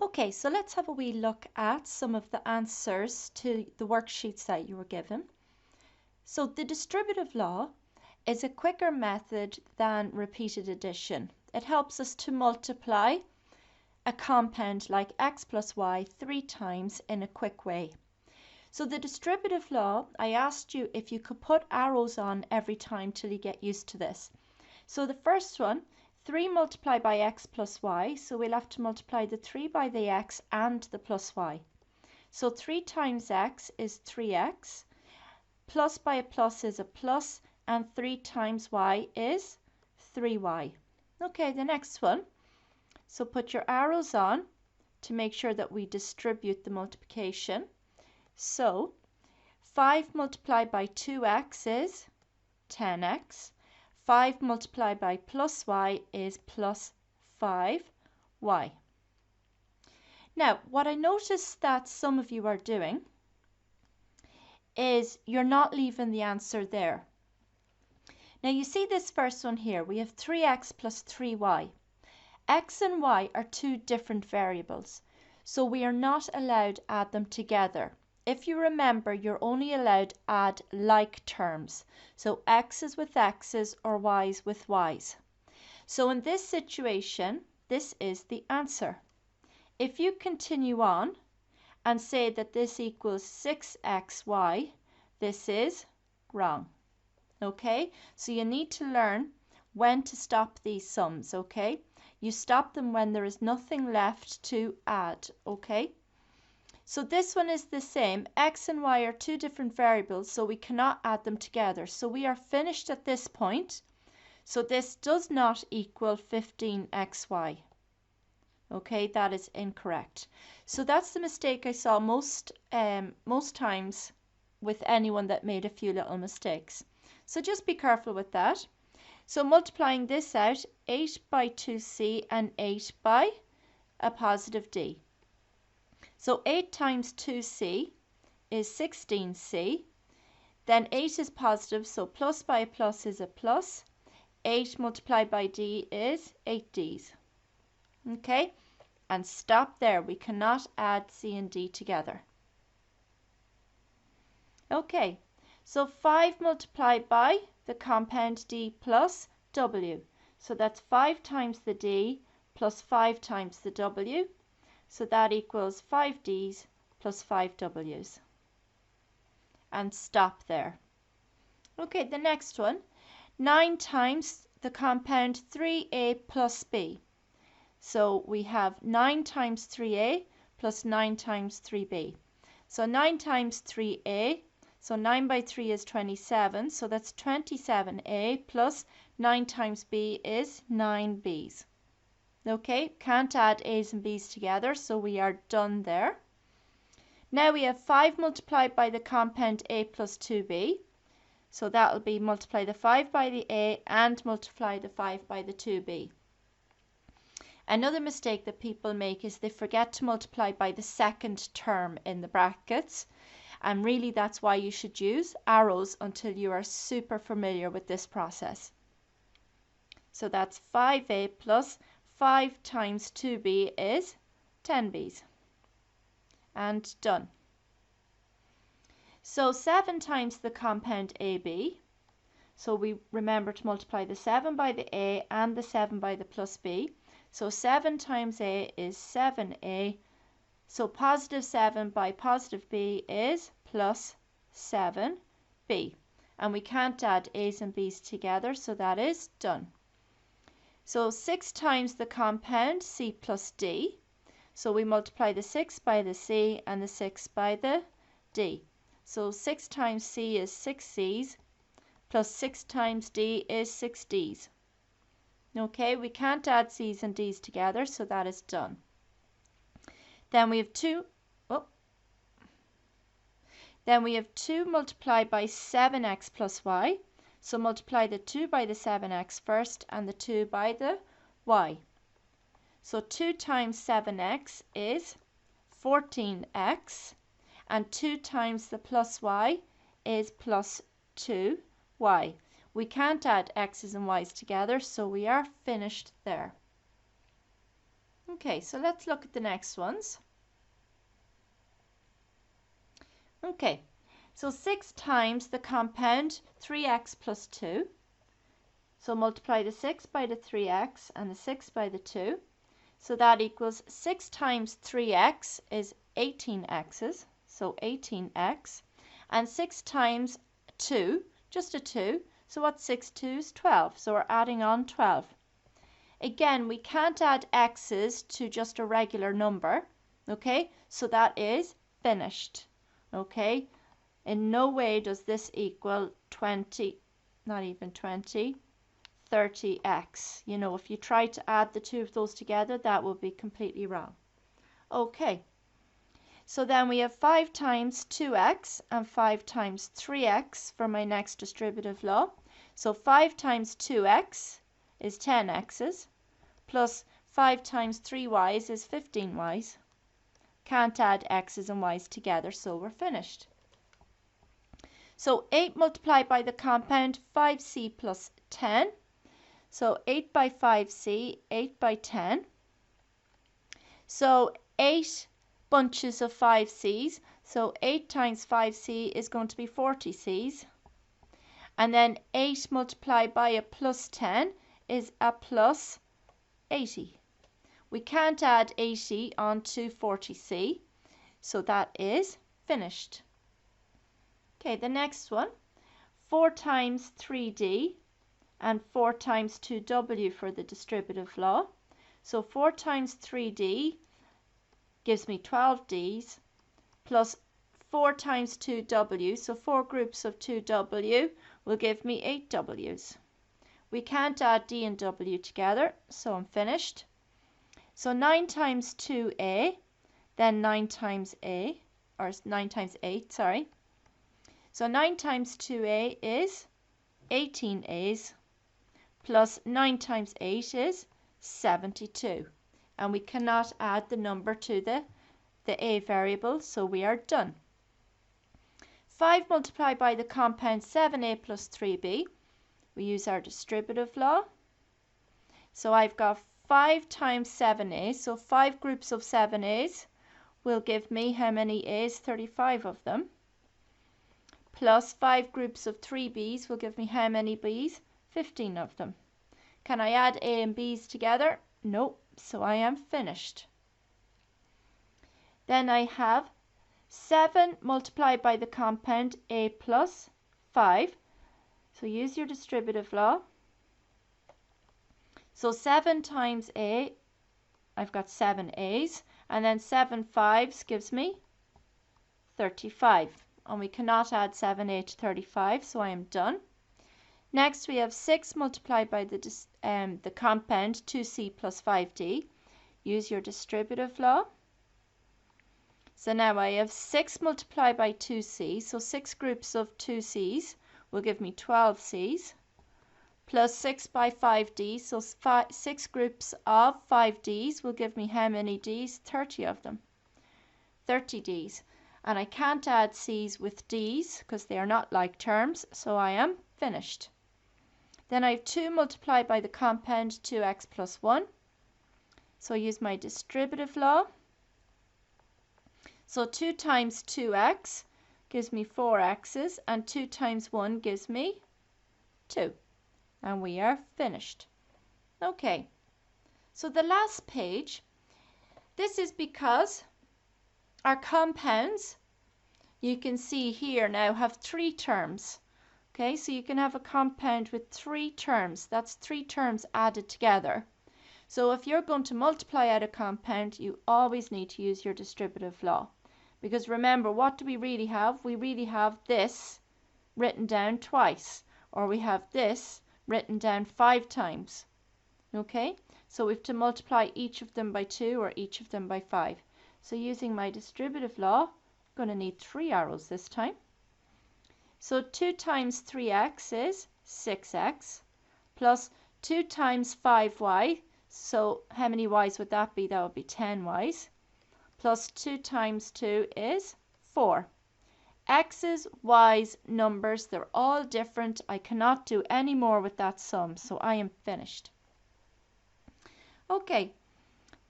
Okay, so let's have a wee look at some of the answers to the worksheets that you were given. So the distributive law is a quicker method than repeated addition. It helps us to multiply a compound like x plus y 3 times in a quick way. So the distributive law, I asked you if you could put arrows on every time till you get used to this. So the first one, 3 multiplied by x plus y, so we'll have to multiply the 3 by the x and the plus y. So 3 times x is 3x, plus by a plus is a plus, and 3 times y is 3y. Okay, the next one. So put your arrows on to make sure that we distribute the multiplication. So 5 multiplied by 2x is 10x. 5 multiplied by plus y is plus 5y. Now, what I notice that some of you are doing is you're not leaving the answer there. Now, you see this first one here. We have 3x plus 3y. X and y are two different variables, so we are not allowed to add them together. If you remember, you're only allowed to add like terms. So x's with x's or y's with y's. So in this situation, this is the answer. If you continue on and say that this equals 6xy, this is wrong. Okay, so you need to learn when to stop these sums, okay? You stop them when there is nothing left to add, okay? So this one is the same. X and y are two different variables, so we cannot add them together. So we are finished at this point. So this does not equal 15xy. Okay, that is incorrect. So that's the mistake I saw most times with anyone that made a few little mistakes. So just be careful with that. So multiplying this out, 8 by 2c and 8 by a positive d. So 8 times 2c is 16c. Then 8 is positive, so plus by a plus is a plus. 8 multiplied by d is 8d's. Okay, and stop there. We cannot add c and d together. Okay, so 5 multiplied by the compound d plus w. So that's 5 times the d plus 5 times the w. So that equals 5d's plus 5w's. And stop there. Okay, the next one. 9 times the compound 3a plus b. So we have 9 times 3a plus 9 times 3b. So 9 times 3a, so 9 by 3 is 27, so that's 27a plus 9 times b is 9b's. Okay, can't add a's and b's together, so we are done there. Now we have 5 multiplied by the compound a plus 2b. So that will be multiply the 5 by the a and multiply the 5 by the 2b. Another mistake that people make is they forget to multiply by the second term in the brackets. And really that's why you should use arrows until you are super familiar with this process. So that's 5a plus 5 times 2b is 10b's. And done. So 7 times the compound AB. So we remember to multiply the 7 by the a and the 7 by the plus b. So 7 times a is 7a. So positive 7 by positive b is plus 7b. And we can't add a's and b's together, so that is done. So 6 times the compound c plus d. So we multiply the 6 by the c and the 6 by the d. So 6 times c is 6c's plus 6 times d is 6d's. Okay, we can't add c's and d's together, so that is done. Then we have 2 multiplied by 7x plus y. So multiply the 2 by the 7x first and the 2 by the y. So 2 times 7x is 14x, and 2 times the plus y is plus 2y. We can't add x's and y's together, so we are finished there. Okay, so let's look at the next ones. Okay, so 6 times the compound 3x plus 2. So multiply the 6 by the 3x and the 6 by the 2. So that equals 6 times 3x is 18x's, so 18x. And 6 times 2, just a 2, so what's 6 2's? 12. So we're adding on 12. Again, we can't add x's to just a regular number, okay? So that is finished, okay? In no way does this equal 20, not even 20, 30x. You know, if you try to add the two of those together, that will be completely wrong. Okay, so then we have 5 times 2x and 5 times 3x for my next distributive law. So 5 times 2x is 10x's, plus 5 times 3y's is 15y's. Can't add x's and y's together, so we're finished. So 8 multiplied by the compound 5c plus 10. So 8 by 5c, 8 by 10. So 8 bunches of 5c's. So 8 times 5c is going to be 40c's. And then 8 multiplied by a plus 10 is a plus 80. We can't add 80 onto 40c. So that is finished. Okay, the next one. 4 times 3d. And 4 times 2w for the distributive law. So 4 times 3d gives me 12d's plus 4 times 2w, so 4 groups of 2w will give me 8w's. We can't add d and w together, so I'm finished. So 9 times 2a, then 9 times a, or 9 times 8, sorry. So 9 times 2a is 18a's. Plus 9 times 8 is 72. And we cannot add the number to the a variable, so we are done. 5 multiplied by the compound 7a plus 3b. We use our distributive law. So I've got 5 times 7a, so 5 groups of 7a's will give me how many a's? 35 of them. Plus 5 groups of 3b's will give me how many b's? 15 of them. Can I add a and b's together? No, so I am finished. Then I have 7 multiplied by the compound a plus 5. So use your distributive law. So 7 times a, I've got 7 a's, and then 7 fives gives me 35. And we cannot add 7a to 35, so I am done. Next, we have 6 multiplied by the compound 2c plus 5d. Use your distributive law. So now I have 6 multiplied by 2c, so 6 groups of 2c's will give me 12c's, plus 6 by 5d, so 6 groups of 5d's will give me how many d's? 30 of them. 30 d's. And I can't add c's with d's because they are not like terms, so I am finished. Then I have 2 multiplied by the compound 2x plus 1. So I use my distributive law. So 2 times 2x gives me 4x's, and 2 times 1 gives me 2. And we are finished. Okay, so the last page, this is because our compounds, you can see here now, have 3 terms. Okay, so you can have a compound with 3 terms. That's 3 terms added together. So if you're going to multiply out a compound, you always need to use your distributive law. Because remember, what do we really have? We really have this written down twice, or we have this written down 5 times. Okay, so we have to multiply each of them by 2 or each of them by 5. So using my distributive law, I'm going to need 3 arrows this time. So 2 times 3x is 6x, plus 2 times 5y, so how many y's would that be? That would be 10 y's, plus 2 times 2 is 4. X's, y's, numbers, they're all different. I cannot do any more with that sum, so I am finished. Okay,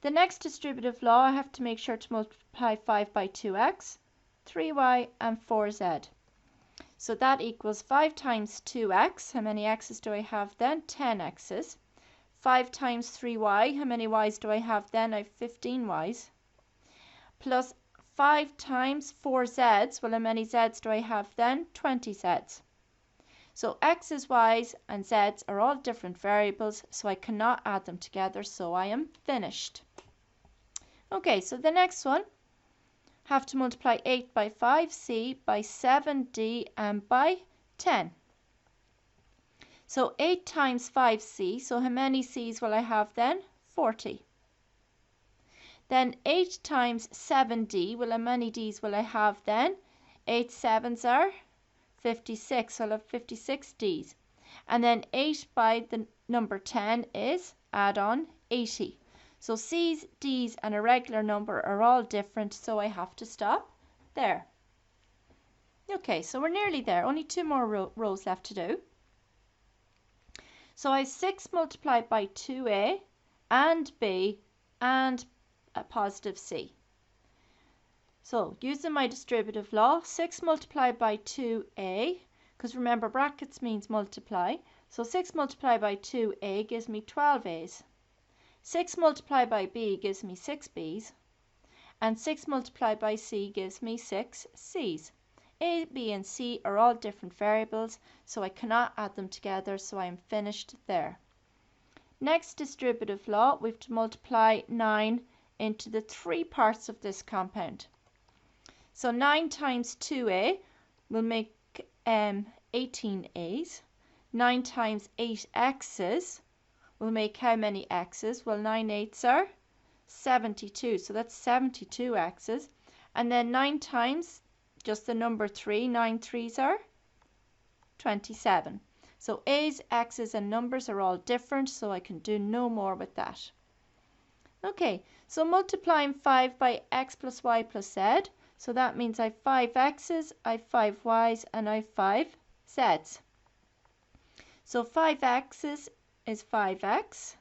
The next distributive law, I have to make sure to multiply 5 by 2x, 3y, and 4z. So that equals 5 times 2x. How many x's do I have then? 10 x's. 5 times 3y. How many y's do I have then? I have 15 y's. Plus 5 times 4 z's. Well, how many z's do I have then? 20 z's. So x's, y's, and z's are all different variables, so I cannot add them together, so I am finished. Okay, so the next one, have to multiply 8 by 5c by 7d and by 10. So 8 times 5c, so how many c's will I have then? 40. Then 8 times 7d, well, how many d's will I have then? 8 sevens are 56, so I'll have 56 d's. And then 8 by the number 10 is, add on, 80. So c's, d's, and a regular number are all different, so I have to stop there. Okay, so we're nearly there. Only 2 more rows left to do. So I have 6 multiplied by 2a and b and a positive c. So using my distributive law, 6 multiplied by 2a, because remember brackets means multiply. So 6 multiplied by 2a gives me 12a's. 6 multiplied by b gives me 6b's. And 6 multiplied by c gives me 6c's. A, b, and c are all different variables, so I cannot add them together, so I am finished there. Next distributive law, we have to multiply 9 into the 3 parts of this compound. So 9 times 2a will make 18a's. 9 times 8x's will make how many x's? Well, 9 eighths are 72, so that's 72 x's. And then 9 times just the number 3, 9 threes are 27. So a's, x's, and numbers are all different, so I can do no more with that. Okay, so multiplying 5 by x plus y plus z. So that means I have 5 x's, I have 5 y's, and I have 5 z's. So 5 x's is 5x,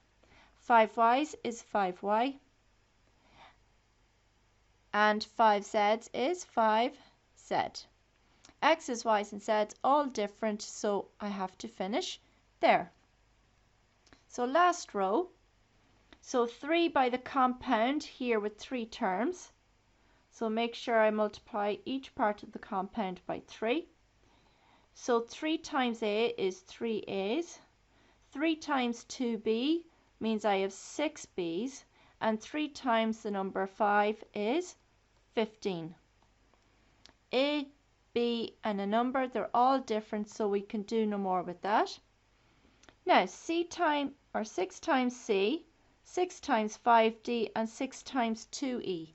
5 y's is 5y, and 5 z's is 5z. X's, y's, and z's all different, so I have to finish there. So last row, so 3 by the compound here with 3 terms. So make sure I multiply each part of the compound by 3. So 3 times a is 3a's. 3 times 2b means I have 6b's. And 3 times the number 5 is 15. A, b, and a number, they're all different, so we can do no more with that. Now 6 times c, 6 times 5d, and 6 times 2e.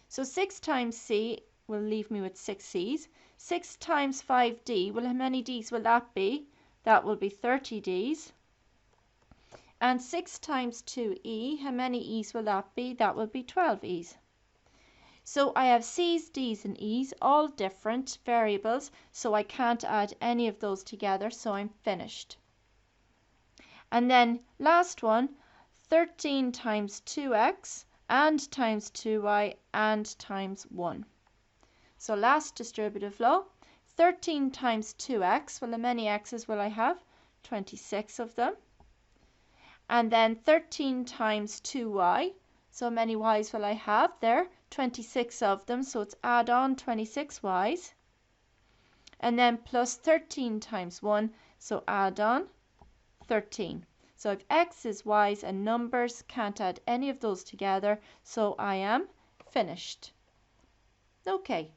So 6 times c will leave me with 6 c's. 6 times 5d, well, how many d's will that be? That will be 30 d's. And 6 times 2e, how many e's will that be? That will be 12 e's. So I have c's, d's, and e's, all different variables, so I can't add any of those together, so I'm finished. And then last one, 13 times 2x, and times 2y, and times 1. So last distributive law, 13 times 2x, well, how many x's will I have? 26 of them. And then 13 times 2y, so how many y's will I have there? 26 of them, so it's add on 26 y's. And then plus 13 times 1, so add on 13. So if x's, y's, and numbers, can't add any of those together, so I am finished. Okay,